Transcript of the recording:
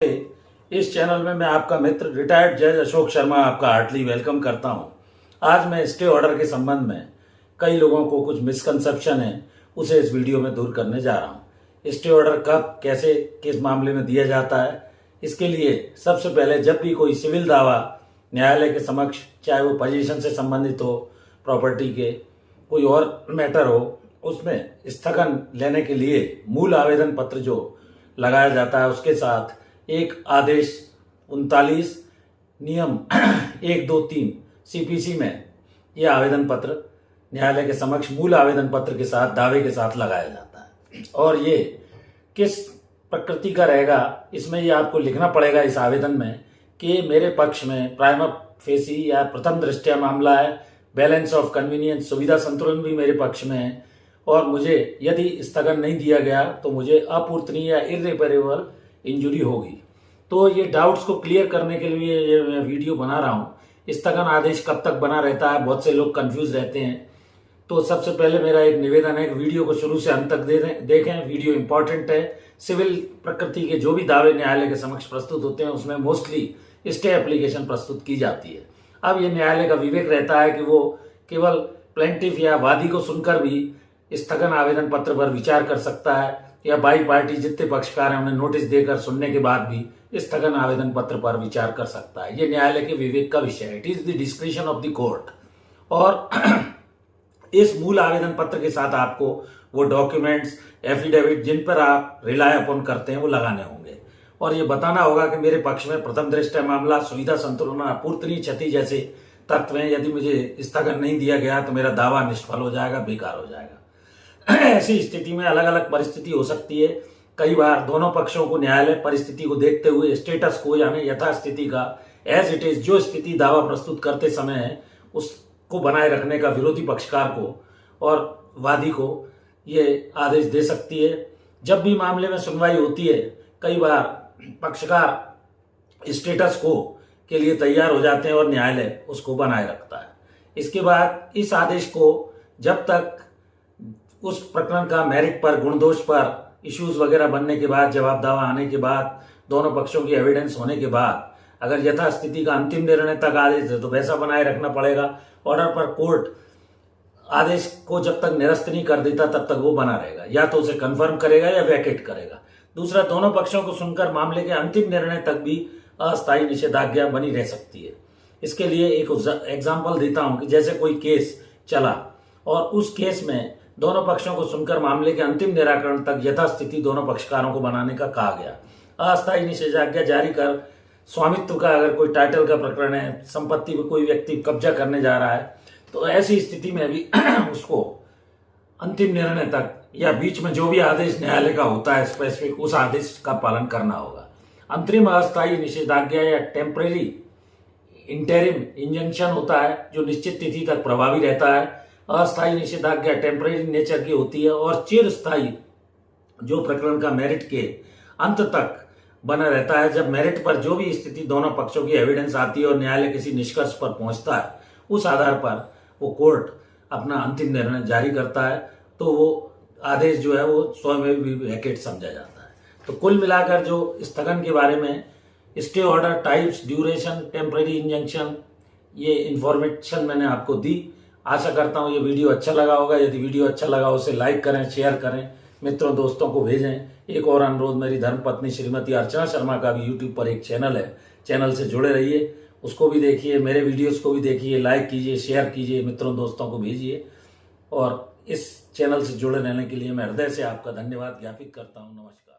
इस चैनल में मैं आपका मित्र रिटायर्ड जज अशोक शर्मा आपका हार्टली वेलकम करता हूं। आज मैं स्टे ऑर्डर के संबंध में कई लोगों को कुछ मिसकंसेप्शन है उसे इस वीडियो में दूर करने जा रहा हूं। स्टे ऑर्डर कब कैसे किस मामले में दिया जाता है, इसके लिए सबसे पहले जब भी कोई सिविल दावा न्यायालय के समक्ष, चाहे वो पोजीशन से संबंधित हो, प्रॉपर्टी के कोई और मैटर हो, उसमें स्थगन लेने के लिए मूल आवेदन पत्र जो लगाया जाता है उसके साथ एक आदेश 39 नियम 123 सीपीसी में यह आवेदन पत्र न्यायालय के समक्ष मूल आवेदन पत्र के साथ दावे के साथ लगाया जाता है। और ये किस प्रकृति का रहेगा, इसमें ये आपको लिखना पड़ेगा इस आवेदन में कि मेरे पक्ष में प्राइमा फेसी या प्रथम दृष्टया मामला है, बैलेंस ऑफ कन्वीनियंस सुविधा संतुलन भी मेरे पक्ष में है, और मुझे यदि स्थगन नहीं दिया गया तो मुझे अपूर्णनीय या इर्रिपेरेबल इंजुरी होगी। तो ये डाउट्स को क्लियर करने के लिए ये मैं वीडियो बना रहा हूँ। स्थगन आदेश कब तक बना रहता है, बहुत से लोग कंफ्यूज रहते हैं। तो सबसे पहले मेरा एक निवेदन है कि वीडियो को शुरू से अंत तक देखें। वीडियो इंपॉर्टेंट है। सिविल प्रकृति के जो भी दावे न्यायालय के समक्ष प्रस्तुत होते हैं उसमें मोस्टली स्टे एप्लीकेशन प्रस्तुत की जाती है। अब ये न्यायालय का विवेक रहता है कि वो केवल प्लेंटिफ या वादी को सुनकर भी स्थगन आवेदन पत्र पर विचार कर सकता है, या बाई पार्टी जितने पक्षकार हैं उन्हें नोटिस देकर सुनने के बाद भी स्थगन आवेदन पत्र पर विचार कर सकता है। ये न्यायालय के विवेक का विषय है। It is the discretion of the court. और इस मूल आवेदन पत्र के साथ आपको वो डॉक्यूमेंट्स, एफिडेविट जिन पर आप रिलाय अपॉन करते हैं वो लगाने होंगे, और ये बताना होगा कि मेरे पक्ष में प्रथम दृष्टया मामला, सुविधा संतुलन, अपूर्णनीय क्षति जैसे तत्व हैं। यदि मुझे स्थगन नहीं दिया गया तो मेरा दावा निष्फल हो जाएगा, बेकार हो जाएगा। ऐसी स्थिति में अलग अलग परिस्थिति हो सकती है। कई बार दोनों पक्षों को न्यायालय परिस्थिति को देखते हुए स्टेटस को यानी यथास्थिति का एज इट इज जो स्थिति दावा प्रस्तुत करते समय है उसको बनाए रखने का विरोधी पक्षकार को और वादी को ये आदेश दे सकती है। जब भी मामले में सुनवाई होती है कई बार पक्षकार स्टेटस को के लिए तैयार हो जाते हैं और न्यायालय उसको बनाए रखता है। इसके बाद इस आदेश को जब तक उस प्रकरण का मेरिट पर, गुण दोष पर इश्यूज वगैरह बनने के बाद, जवाब दावा आने के बाद, दोनों पक्षों की एविडेंस होने के बाद अगर यथास्थिति का अंतिम निर्णय तक आदेश है तो वैसा बनाए रखना पड़ेगा। ऑर्डर पर कोर्ट आदेश को जब तक निरस्त नहीं कर देता तब तक वो बना रहेगा, या तो उसे कंफर्म करेगा या वैकेट करेगा। दूसरा, दोनों पक्षों को सुनकर मामले के अंतिम निर्णय तक भी अस्थायी निषेधाज्ञा बनी रह सकती है। इसके लिए एक एग्जाम्पल देता हूं कि जैसे कोई केस चला और उस केस में दोनों पक्षों को सुनकर मामले के अंतिम निराकरण तक यथास्थिति दोनों पक्षकारों को बनाने का कहा गया। अस्थायी निषेधाज्ञा जारी कर स्वामित्व का अगर कोई टाइटल का प्रकरण है, संपत्ति पर कोई व्यक्ति कब्जा करने जा रहा है, तो ऐसी स्थिति में भी उसको अंतिम निर्णय तक या बीच में जो भी आदेश न्यायालय का होता है स्पेसिफिक, उस आदेश का पालन करना होगा। अंतरिम अस्थायी निषेधाज्ञा या टेम्परेरी इंटरिम इंजंक्शन होता है जो निश्चित तिथि तक प्रभावी रहता है। अस्थायी निषेधाज्ञा टेम्परेरी नेचर की होती है, और चिरस्थायी जो प्रकरण का मेरिट के अंत तक बना रहता है। जब मेरिट पर जो भी स्थिति दोनों पक्षों की एविडेंस आती है और न्यायालय किसी निष्कर्ष पर पहुंचता है, उस आधार पर वो कोर्ट अपना अंतिम निर्णय जारी करता है, तो वो आदेश जो है वो स्वयं भी वैकेट समझा जाता है। तो कुल मिलाकर जो स्थगन के बारे में stay order, types, duration, temporary injunction, ये इंफॉर्मेशन मैंने आपको दी। आशा करता हूँ ये वीडियो अच्छा लगा होगा। यदि वीडियो अच्छा लगा उसे लाइक करें, शेयर करें, मित्रों दोस्तों को भेजें। एक और अनुरोध, मेरी धर्मपत्नी श्रीमती अर्चना शर्मा का भी यूट्यूब पर एक चैनल है, चैनल से जुड़े रहिए, उसको भी देखिए, मेरे वीडियोस को भी देखिए, लाइक कीजिए, शेयर कीजिए, मित्रों दोस्तों को भेजिए। और इस चैनल से जुड़े रहने के लिए मैं हृदय से आपका धन्यवाद ज्ञापित करता हूँ। नमस्कार।